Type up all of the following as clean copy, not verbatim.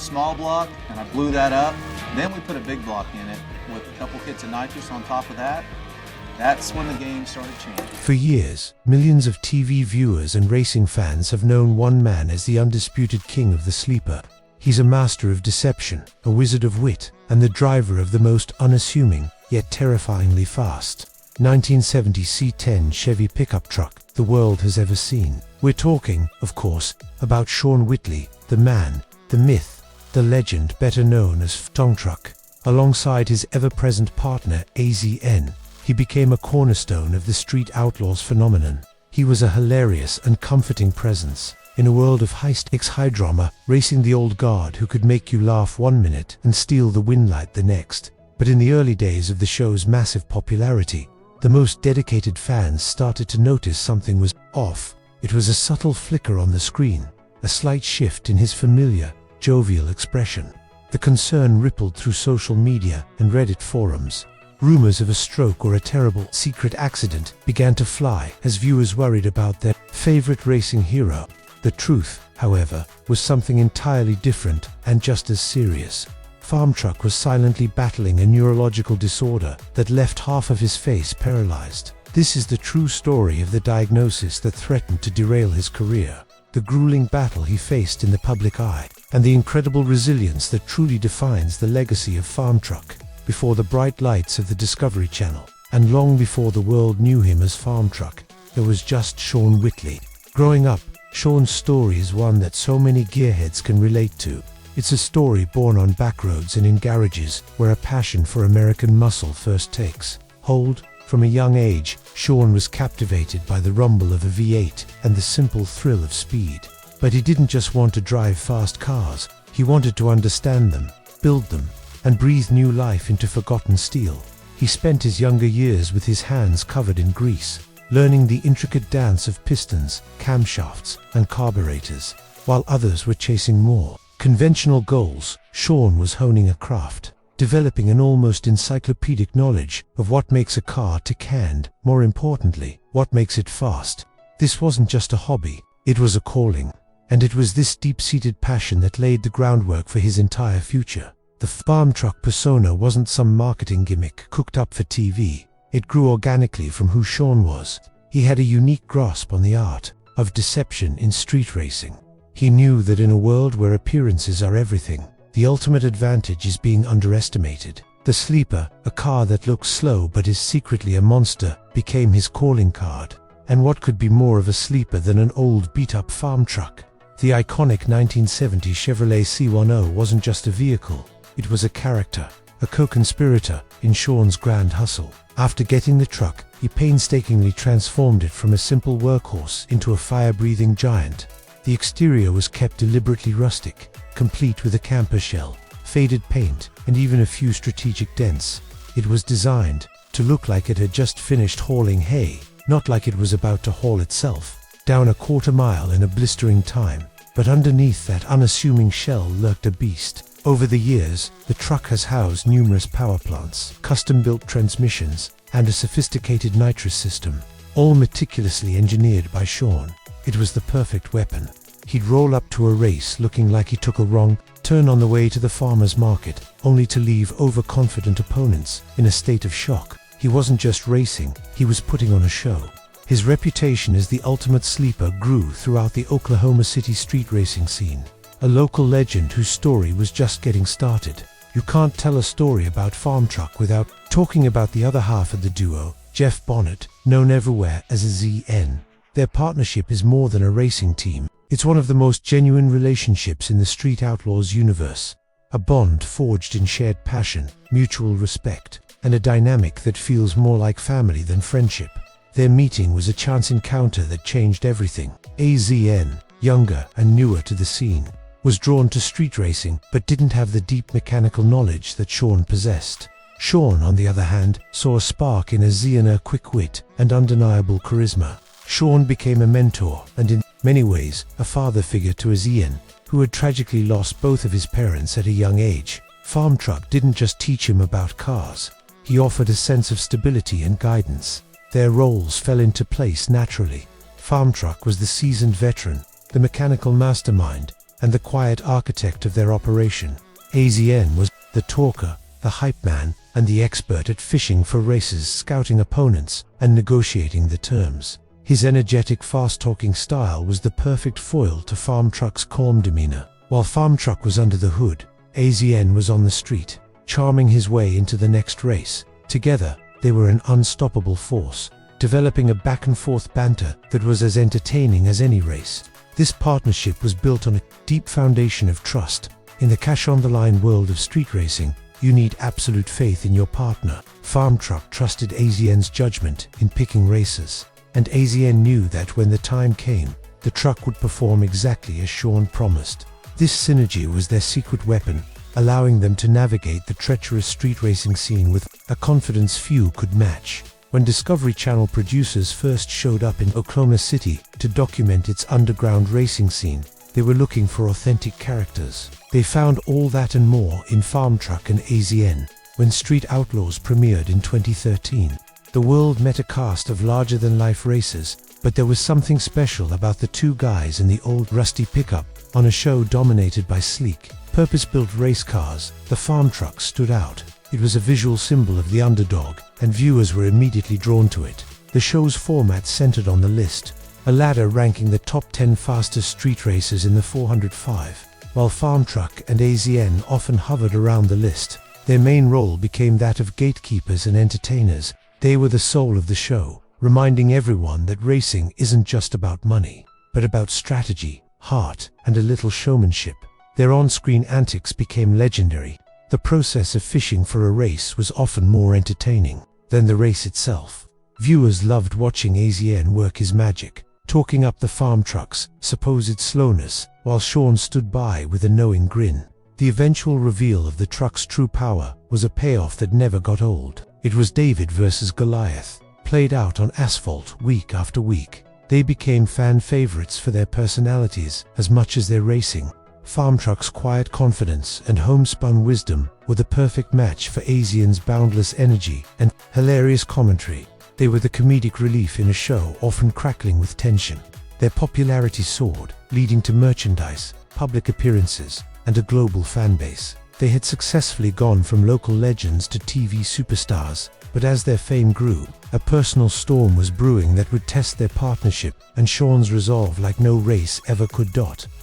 small block and I blew that up. Then we put a big block in it with a couple hits of nitrous on top of that. That's when the game started changing. For years, millions of TV viewers and racing fans have known one man as the undisputed king of the sleeper. He's a master of deception, a wizard of wit, and the driver of the most unassuming, yet terrifyingly fast 1970 C10 Chevy pickup truck the world has ever seen. We're talking, of course, about Shaun Whitley, the man, the myth, the legend better known as Farmtruck. Alongside his ever-present partner AZN, he became a cornerstone of the street outlaws phenomenon. He was a hilarious and comforting presence in a world of high-stakes drama, racing the old guard who could make you laugh one minute and steal the winlight the next. But in the early days of the show's massive popularity, the most dedicated fans started to notice something was off. It was a subtle flicker on the screen, a slight shift in his familiar, jovial expression. The concern rippled through social media and Reddit forums. Rumors of a stroke or a terrible secret accident began to fly as viewers worried about their favorite racing hero. The truth, however, was something entirely different and just as serious. Farmtruck was silently battling a neurological disorder that left half of his face paralyzed. This is the true story of the diagnosis that threatened to derail his career, the grueling battle he faced in the public eye, and the incredible resilience that truly defines the legacy of Farmtruck. Before the bright lights of the Discovery Channel, and long before the world knew him as Farmtruck, there was just Shaun Whitley. Growing up, Shaun's story is one that so many gearheads can relate to. It's a story born on backroads and in garages where a passion for American muscle first takes hold. From a young age, Shaun was captivated by the rumble of a V8 and the simple thrill of speed. But he didn't just want to drive fast cars, he wanted to understand them, build them, and breathe new life into forgotten steel. He spent his younger years with his hands covered in grease, learning the intricate dance of pistons, camshafts, and carburetors. While others were chasing more conventional goals, Shaun was honing a craft, developing an almost encyclopedic knowledge of what makes a car tick and, more importantly, what makes it fast. This wasn't just a hobby, it was a calling. And it was this deep-seated passion that laid the groundwork for his entire future. The Farmtruck persona wasn't some marketing gimmick cooked up for TV. It grew organically from who Shaun was. He had a unique grasp on the art of deception in street racing. He knew that in a world where appearances are everything, the ultimate advantage is being underestimated. The sleeper, a car that looks slow but is secretly a monster, became his calling card. And what could be more of a sleeper than an old beat-up farm truck? The iconic 1970 Chevrolet C10 wasn't just a vehicle, it was a character, a co-conspirator in Shaun's grand hustle. After getting the truck, he painstakingly transformed it from a simple workhorse into a fire-breathing giant. The exterior was kept deliberately rustic, complete with a camper shell, faded paint, and even a few strategic dents. It was designed to look like it had just finished hauling hay, not like it was about to haul itself down a quarter-mile in a blistering time. But underneath that unassuming shell lurked a beast. Over the years, the truck has housed numerous power plants, custom-built transmissions, and a sophisticated nitrous system, all meticulously engineered by Shaun. It was the perfect weapon. He'd roll up to a race looking like he took a wrong turn on the way to the farmer's market, only to leave overconfident opponents in a state of shock. He wasn't just racing, he was putting on a show. His reputation as the ultimate sleeper grew throughout the Oklahoma City street racing scene, a local legend whose story was just getting started. You can't tell a story about Farmtruck without talking about the other half of the duo, Jeff Bonnet, known everywhere as a ZN. Their partnership is more than a racing team. It's one of the most genuine relationships in the Street Outlaws universe. A bond forged in shared passion, mutual respect, and a dynamic that feels more like family than friendship. Their meeting was a chance encounter that changed everything. AZN, younger and newer to the scene, was drawn to street racing but didn't have the deep mechanical knowledge that Shaun possessed. Shaun, on the other hand, saw a spark in AZN's quick wit and undeniable charisma. Shaun became a mentor and in many ways a father figure to AZN, who had tragically lost both of his parents at a young age. Farmtruck didn't just teach him about cars, he offered a sense of stability and guidance. Their roles fell into place naturally. Farmtruck was the seasoned veteran, the mechanical mastermind, and the quiet architect of their operation. AZN was the talker, the hype man, and the expert at fishing for races, scouting opponents, and negotiating the terms. His energetic, fast-talking style was the perfect foil to Farmtruck's calm demeanor. While Farmtruck was under the hood, AZN was on the street, charming his way into the next race. Together, they were an unstoppable force, developing a back-and-forth banter that was as entertaining as any race. This partnership was built on a deep foundation of trust. In the cash-on-the-line world of street racing, you need absolute faith in your partner. Farmtruck trusted AZN's judgment in picking racers, and AZN knew that when the time came, the truck would perform exactly as Sean promised. This synergy was their secret weapon, allowing them to navigate the treacherous street racing scene with a confidence few could match. When Discovery Channel producers first showed up in Oklahoma City to document its underground racing scene, they were looking for authentic characters. They found all that and more in Farmtruck and AZN. When Street Outlaws premiered in 2013, the world met a cast of larger-than-life racers, but there was something special about the two guys in the old rusty pickup on a show dominated by sleek, purpose-built race cars. The Farmtruck stood out. It was a visual symbol of the underdog, and viewers were immediately drawn to it. The show's format centered on the list, a ladder ranking the top 10 fastest street racers in the 405. While Farmtruck and AZN often hovered around the list, their main role became that of gatekeepers and entertainers. They were the soul of the show, reminding everyone that racing isn't just about money, but about strategy, heart, and a little showmanship. Their on-screen antics became legendary. The process of fishing for a race was often more entertaining than the race itself. Viewers loved watching AZN work his magic, talking up the Farmtruck's supposed slowness, while Sean stood by with a knowing grin. The eventual reveal of the truck's true power was a payoff that never got old. It was David versus Goliath, played out on asphalt week after week. They became fan favorites for their personalities as much as their racing. Farmtruck's quiet confidence and homespun wisdom were the perfect match for AZN's boundless energy and hilarious commentary. They were the comedic relief in a show often crackling with tension. Their popularity soared, leading to merchandise, public appearances, and a global fan base. They had successfully gone from local legends to TV superstars, but as their fame grew, a personal storm was brewing that would test their partnership and Sean's resolve like no race ever could.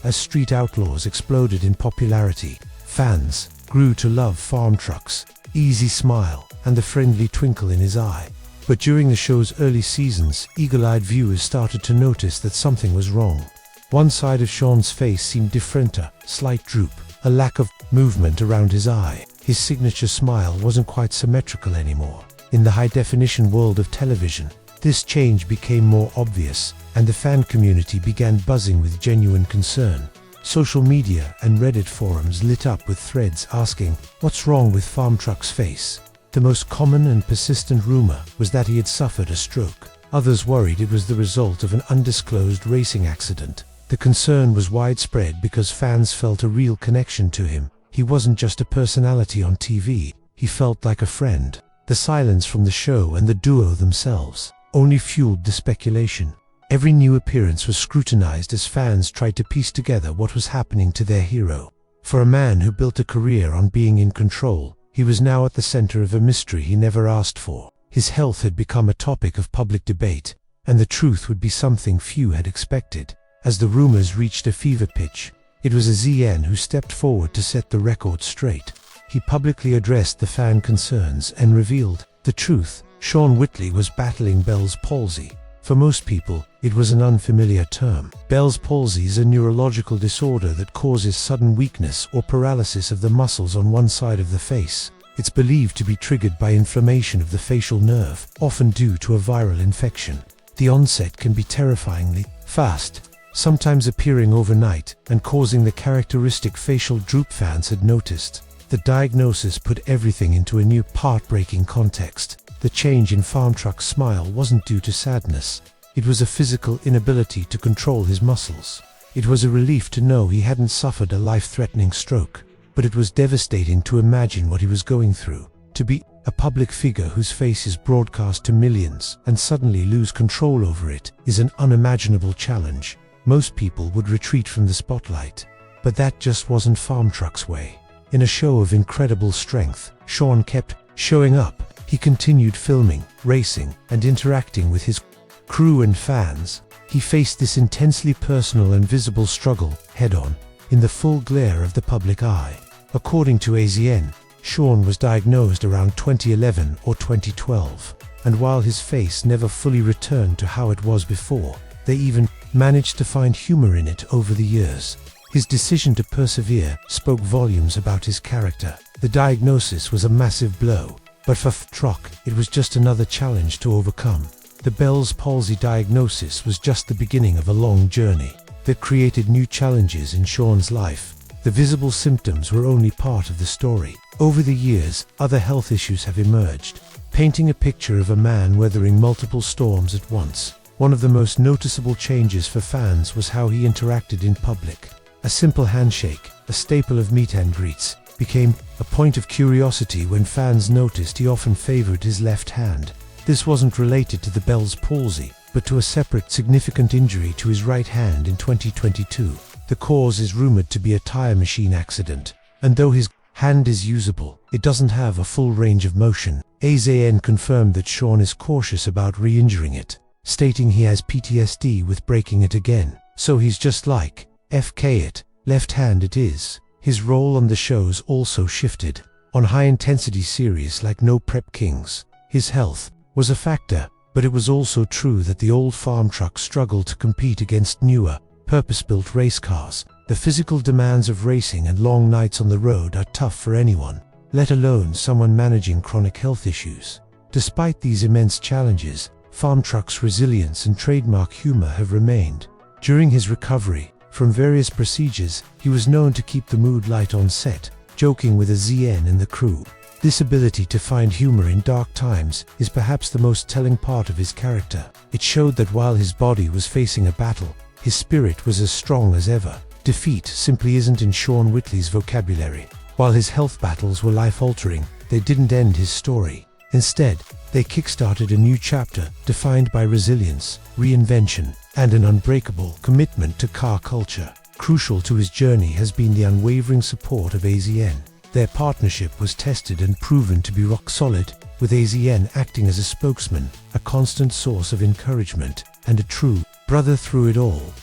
As Street Outlaws exploded in popularity, fans grew to love Farmtruck's easy smile and the friendly twinkle in his eye. But during the show's early seasons, eagle-eyed viewers started to notice that something was wrong. One side of Sean's face seemed different, a slight droop, a lack of movement around his eye. His signature smile wasn't quite symmetrical anymore. In the high-definition world of television, this change became more obvious, and the fan community began buzzing with genuine concern. Social media and Reddit forums lit up with threads asking, "What's wrong with Farmtruck's face?" The most common and persistent rumor was that he had suffered a stroke. Others worried it was the result of an undisclosed racing accident. The concern was widespread because fans felt a real connection to him. He wasn't just a personality on TV, he felt like a friend. The silence from the show and the duo themselves only fueled the speculation. Every new appearance was scrutinized as fans tried to piece together what was happening to their hero. For a man who built a career on being in control, he was now at the center of a mystery he never asked for. His health had become a topic of public debate, and the truth would be something few had expected. As the rumors reached a fever pitch, it was AZN who stepped forward to set the record straight. He publicly addressed the fan concerns and revealed the truth. Sean Whitley was battling Bell's palsy. For most people, it was an unfamiliar term. Bell's palsy is a neurological disorder that causes sudden weakness or paralysis of the muscles on one side of the face. It's believed to be triggered by inflammation of the facial nerve, often due to a viral infection. The onset can be terrifyingly fast, sometimes appearing overnight and causing the characteristic facial droop fans had noticed. The diagnosis put everything into a new, heartbreaking context. The change in Farmtruck's smile wasn't due to sadness. It was a physical inability to control his muscles. It was a relief to know he hadn't suffered a life-threatening stroke, but it was devastating to imagine what he was going through. To be a public figure whose face is broadcast to millions and suddenly lose control over it is an unimaginable challenge. Most people would retreat from the spotlight. But that just wasn't Farmtruck's way. In a show of incredible strength, Sean kept showing up. He continued filming, racing, and interacting with his crew and fans. He faced this intensely personal and visible struggle head-on, in the full glare of the public eye. According to AZN, Sean was diagnosed around 2011 or 2012, and while his face never fully returned to how it was before, they even managed to find humor in it over the years. His decision to persevere spoke volumes about his character. The diagnosis was a massive blow, but for Farmtruck, it was just another challenge to overcome. The Bell's palsy diagnosis was just the beginning of a long journey that created new challenges in Sean's life. The visible symptoms were only part of the story. Over the years, other health issues have emerged, painting a picture of a man weathering multiple storms at once. One of the most noticeable changes for fans was how he interacted in public. A simple handshake, a staple of meet and greets, became a point of curiosity when fans noticed he often favored his left hand. This wasn't related to the Bell's palsy, but to a separate significant injury to his right hand in 2022. The cause is rumored to be a tire machine accident, and though his hand is usable, it doesn't have a full range of motion. AZN confirmed that Sean is cautious about re-injuring it, stating he has PTSD with breaking it again. So he's just like, FK it, left hand it is. His role on the shows also shifted. On high-intensity series like No Prep Kings, his health was a factor, but it was also true that the old Farmtruck struggled to compete against newer, purpose-built race cars. The physical demands of racing and long nights on the road are tough for anyone, let alone someone managing chronic health issues. Despite these immense challenges, Farmtruck's resilience and trademark humor have remained. During his recovery from various procedures, he was known to keep the mood light on set, joking with a ZN and the crew. This ability to find humor in dark times is perhaps the most telling part of his character. It showed that while his body was facing a battle, his spirit was as strong as ever. Defeat simply isn't in Sean Whitley's vocabulary. While his health battles were life-altering, they didn't end his story. Instead, they kickstarted a new chapter defined by resilience, reinvention, and an unbreakable commitment to car culture. Crucial to his journey has been the unwavering support of AZN. Their partnership was tested and proven to be rock solid, with AZN acting as a spokesman, a constant source of encouragement, and a true brother through it all.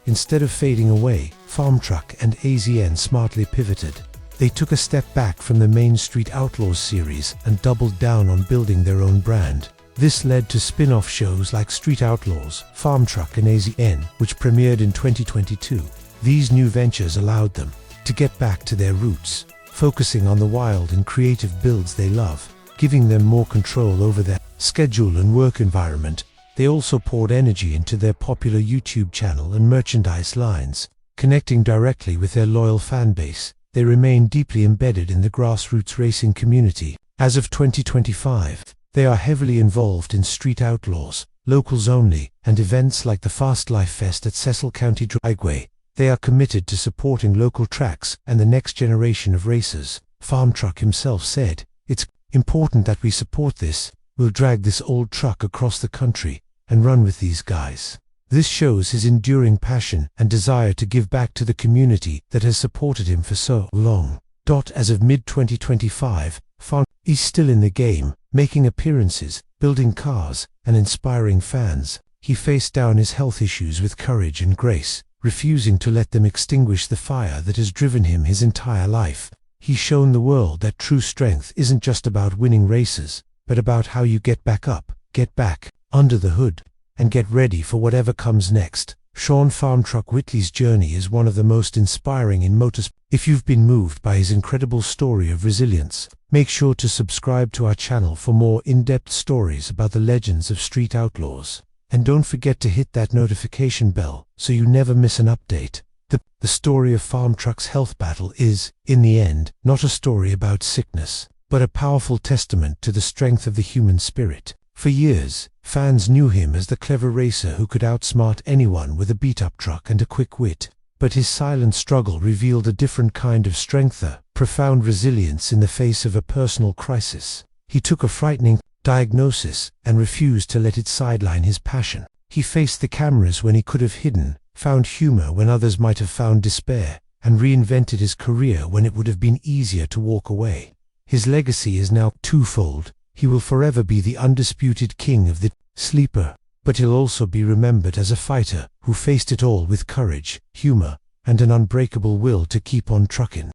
Instead of fading away, Farmtruck and AZN smartly pivoted. They took a step back from the main Street Outlaws series and doubled down on building their own brand. This led to spin-off shows like Street Outlaws, Farmtruck and AZN, which premiered in 2022. These new ventures allowed them to get back to their roots, focusing on the wild and creative builds they love, giving them more control over their schedule and work environment. They also poured energy into their popular YouTube channel and merchandise lines, connecting directly with their loyal fan base. They remain deeply embedded in the grassroots racing community. As of 2025, they are heavily involved in Street Outlaws, Locals Only, and events like the Fast Life Fest at Cecil County Dragway. They are committed to supporting local tracks and the next generation of racers. Farmtruck himself said, "It's important that we support this. We'll drag this old truck across the country and run with these guys." This shows his enduring passion and desire to give back to the community that has supported him for so long. As of mid-2025, Farmtruck is still in the game, making appearances, building cars, and inspiring fans. He faced down his health issues with courage and grace, refusing to let them extinguish the fire that has driven him his entire life. He's shown the world that true strength isn't just about winning races, but about how you get back up, get back under the hood, and get ready for whatever comes next. Sean Farmtruck Whitley's journey is one of the most inspiring in motorsport. If you've been moved by his incredible story of resilience, make sure to subscribe to our channel for more in-depth stories about the legends of Street Outlaws. And don't forget to hit that notification bell so you never miss an update. The story of Farmtruck's health battle is, in the end, not a story about sickness, but a powerful testament to the strength of the human spirit. For years, fans knew him as the clever racer who could outsmart anyone with a beat-up truck and a quick wit. But his silent struggle revealed a different kind of strength, a profound resilience in the face of a personal crisis. He took a frightening diagnosis and refused to let it sideline his passion. He faced the cameras when he could have hidden, found humor when others might have found despair, and reinvented his career when it would have been easier to walk away. His legacy is now twofold. He will forever be the undisputed king of the sleeper, but he'll also be remembered as a fighter who faced it all with courage, humor, and an unbreakable will to keep on trucking.